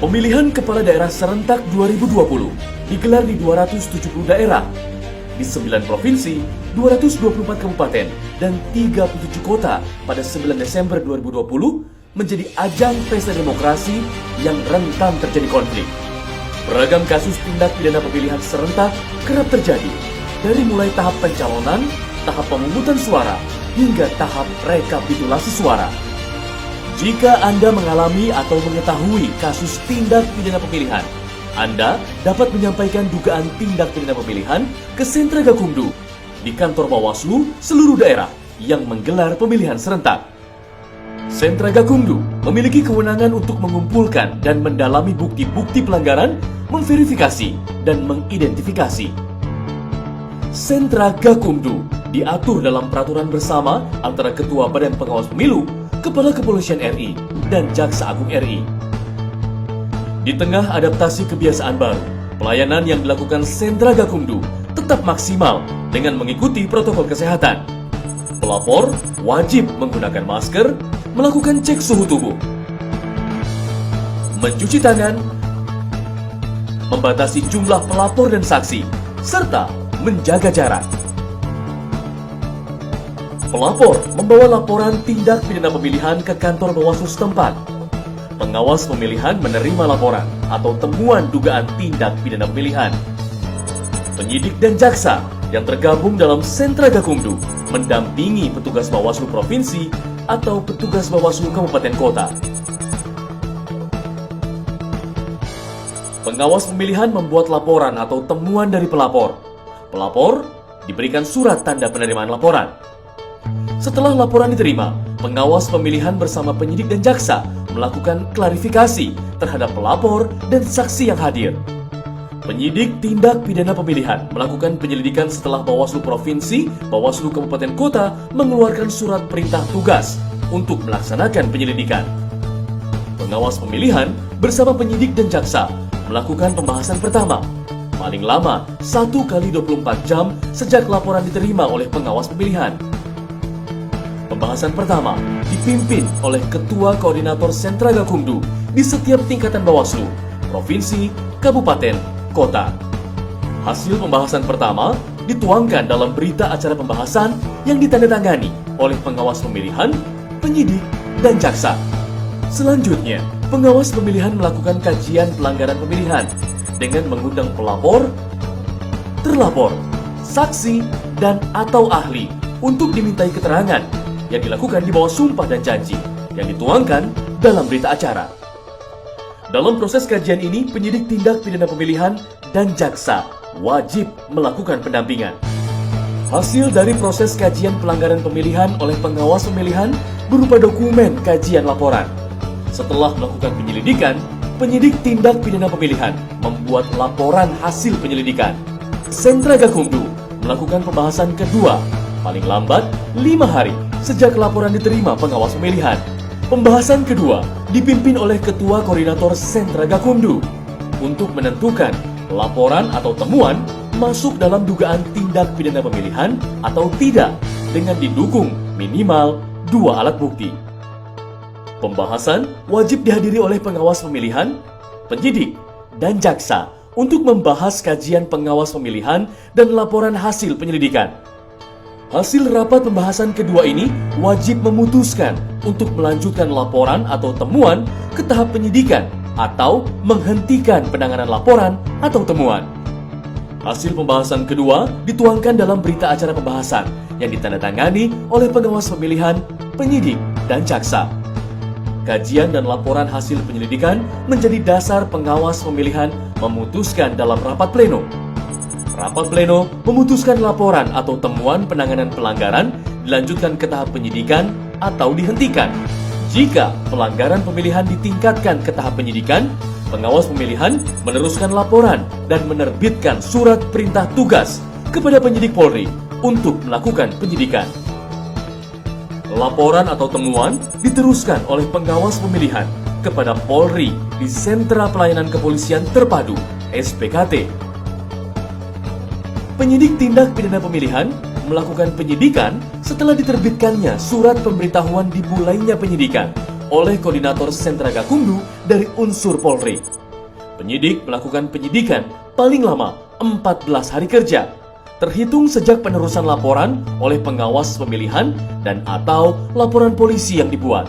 Pemilihan Kepala Daerah Serentak 2020 digelar di 270 daerah, di 9 provinsi, 224 kabupaten, dan 37 kota pada 9 Desember 2020 menjadi ajang pesta demokrasi yang rentan terjadi konflik. Beragam kasus tindak pidana pemilihan serentak kerap terjadi, dari mulai tahap pencalonan, tahap pemungutan suara, hingga tahap rekapitulasi suara. Jika Anda mengalami atau mengetahui kasus tindak pidana pemilihan, Anda dapat menyampaikan dugaan tindak pidana pemilihan ke Sentra Gakumdu di kantor Bawaslu seluruh daerah yang menggelar pemilihan serentak. Sentra Gakumdu memiliki kewenangan untuk mengumpulkan dan mendalami bukti-bukti pelanggaran, memverifikasi, dan mengidentifikasi. Sentra Gakumdu diatur dalam peraturan bersama antara Ketua Badan Pengawas Pemilu, Kepala Kepolisian RI, dan Jaksa Agung RI. Di tengah adaptasi kebiasaan baru, pelayanan yang dilakukan Sentra Gakumdu tetap maksimal dengan mengikuti protokol kesehatan. Pelapor wajib menggunakan masker, melakukan cek suhu tubuh, mencuci tangan, membatasi jumlah pelapor dan saksi, serta menjaga jarak. Pelapor membawa laporan tindak pidana pemilihan ke kantor Bawaslu setempat. Pengawas pemilihan menerima laporan atau temuan dugaan tindak pidana pemilihan. Penyidik dan jaksa yang tergabung dalam Sentra Gakumdu mendampingi petugas Bawaslu Provinsi atau petugas Bawaslu Kabupaten Kota. Pengawas pemilihan membuat laporan atau temuan dari pelapor. Pelapor diberikan surat tanda penerimaan laporan. Setelah laporan diterima, pengawas pemilihan bersama penyidik dan jaksa melakukan klarifikasi terhadap pelapor dan saksi yang hadir. Penyidik tindak pidana pemilihan melakukan penyelidikan setelah Bawaslu Provinsi, Bawaslu Kabupaten Kota mengeluarkan surat perintah tugas untuk melaksanakan penyelidikan. Pengawas pemilihan bersama penyidik dan jaksa melakukan pembahasan pertama, paling lama 1 kali 24 jam sejak laporan diterima oleh pengawas pemilihan. Pembahasan pertama dipimpin oleh Ketua Koordinator Sentra Gakumdu di setiap tingkatan Bawaslu, Provinsi, Kabupaten, Kota. Hasil pembahasan pertama dituangkan dalam berita acara pembahasan yang ditandatangani oleh pengawas pemilihan, penyidik, dan jaksa. Selanjutnya, pengawas pemilihan melakukan kajian pelanggaran pemilihan dengan mengundang pelapor, terlapor, saksi, dan atau ahli untuk dimintai keterangan yang dilakukan di bawah sumpah dan janji yang dituangkan dalam berita acara. Dalam proses kajian ini, penyidik tindak pidana pemilihan dan jaksa wajib melakukan pendampingan. Hasil dari proses kajian pelanggaran pemilihan oleh pengawas pemilihan berupa dokumen kajian laporan. Setelah melakukan penyelidikan, penyidik tindak pidana pemilihan membuat laporan hasil penyelidikan. Sentra Gakumdu melakukan pembahasan kedua, paling lambat 5 hari sejak laporan diterima pengawas pemilihan. Pembahasan kedua dipimpin oleh Ketua Koordinator Sentra Gakumdu untuk menentukan laporan atau temuan masuk dalam dugaan tindak pidana pemilihan atau tidak dengan didukung minimal 2 alat bukti. Pembahasan wajib dihadiri oleh pengawas pemilihan, penyidik, dan jaksa untuk membahas kajian pengawas pemilihan dan laporan hasil penyelidikan. Hasil rapat pembahasan kedua ini wajib memutuskan untuk melanjutkan laporan atau temuan ke tahap penyidikan atau menghentikan penanganan laporan atau temuan. Hasil pembahasan kedua dituangkan dalam berita acara pembahasan yang ditandatangani oleh pengawas pemilihan, penyidik, dan jaksa. Kajian dan laporan hasil penyelidikan menjadi dasar pengawas pemilihan memutuskan dalam rapat pleno. Rapat pleno memutuskan laporan atau temuan penanganan pelanggaran dilanjutkan ke tahap penyidikan atau dihentikan. Jika pelanggaran pemilihan ditingkatkan ke tahap penyidikan, pengawas pemilihan meneruskan laporan dan menerbitkan surat perintah tugas kepada penyidik Polri untuk melakukan penyidikan. Laporan atau temuan diteruskan oleh pengawas pemilihan kepada Polri di Sentra Pelayanan Kepolisian Terpadu (SPKT). Penyidik tindak pidana pemilihan melakukan penyidikan setelah diterbitkannya surat pemberitahuan dimulainya penyidikan oleh Koordinator Sentra Gakumdu dari unsur Polri. Penyidik melakukan penyidikan paling lama 14 hari kerja, terhitung sejak penerusan laporan oleh pengawas pemilihan dan atau laporan polisi yang dibuat.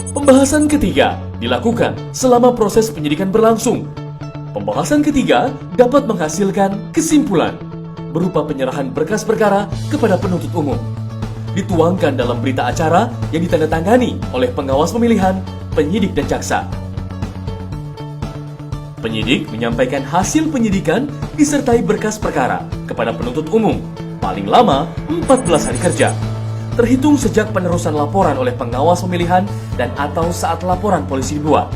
Pembahasan ketiga dilakukan selama proses penyidikan berlangsung. Pembahasan ketiga dapat menghasilkan kesimpulan berupa penyerahan berkas perkara kepada penuntut umum. Dituangkan dalam berita acara yang ditandatangani oleh pengawas pemilihan, penyidik dan jaksa. Penyidik menyampaikan hasil penyidikan disertai berkas perkara kepada penuntut umum paling lama 14 hari kerja, terhitung sejak penerusan laporan oleh pengawas pemilihan dan atau saat laporan polisi dibuat.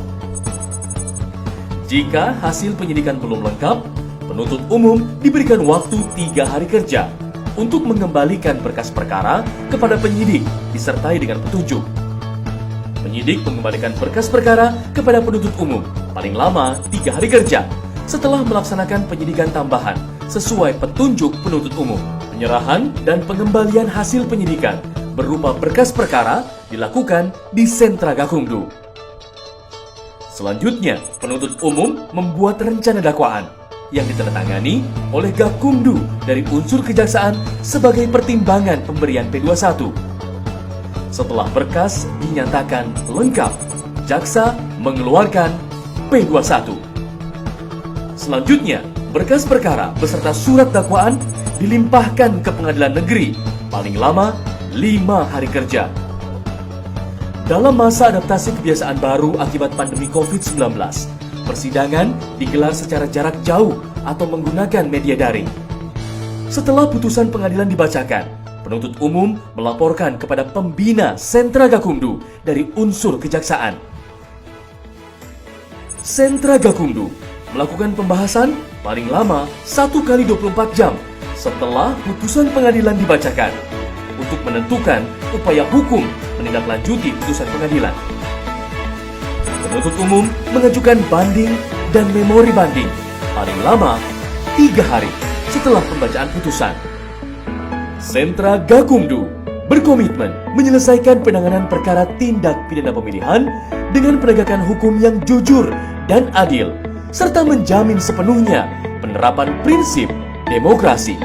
Jika hasil penyidikan belum lengkap, penuntut umum diberikan waktu 3 hari kerja untuk mengembalikan berkas perkara kepada penyidik disertai dengan petunjuk. Penyidik mengembalikan berkas perkara kepada penuntut umum paling lama 3 hari kerja setelah melaksanakan penyidikan tambahan sesuai petunjuk penuntut umum. Penyerahan dan pengembalian hasil penyidikan berupa berkas perkara dilakukan di sentra Gakumdu. Selanjutnya, penuntut umum membuat rencana dakwaan yang ditandatangani oleh Gakumdu dari unsur kejaksaan sebagai pertimbangan pemberian P21. Setelah berkas dinyatakan lengkap, jaksa mengeluarkan P21. Selanjutnya, berkas perkara beserta surat dakwaan dilimpahkan ke pengadilan negeri paling lama 5 hari kerja. Dalam masa adaptasi kebiasaan baru akibat pandemi COVID-19, persidangan digelar secara jarak jauh atau menggunakan media daring. Setelah putusan pengadilan dibacakan, penuntut umum melaporkan kepada pembina sentra Gakumdu dari unsur kejaksaan. Sentra Gakumdu melakukan pembahasan paling lama 1 kali 24 jam setelah putusan pengadilan dibacakan untuk menentukan upaya hukum menindaklanjuti putusan pengadilan. Penuntut umum mengajukan banding dan memori banding paling lama 3 hari setelah pembacaan putusan. Sentra Gakumdu berkomitmen menyelesaikan penanganan perkara tindak pidana pemilihan dengan penegakan hukum yang jujur dan adil, serta menjamin sepenuhnya penerapan prinsip demokrasi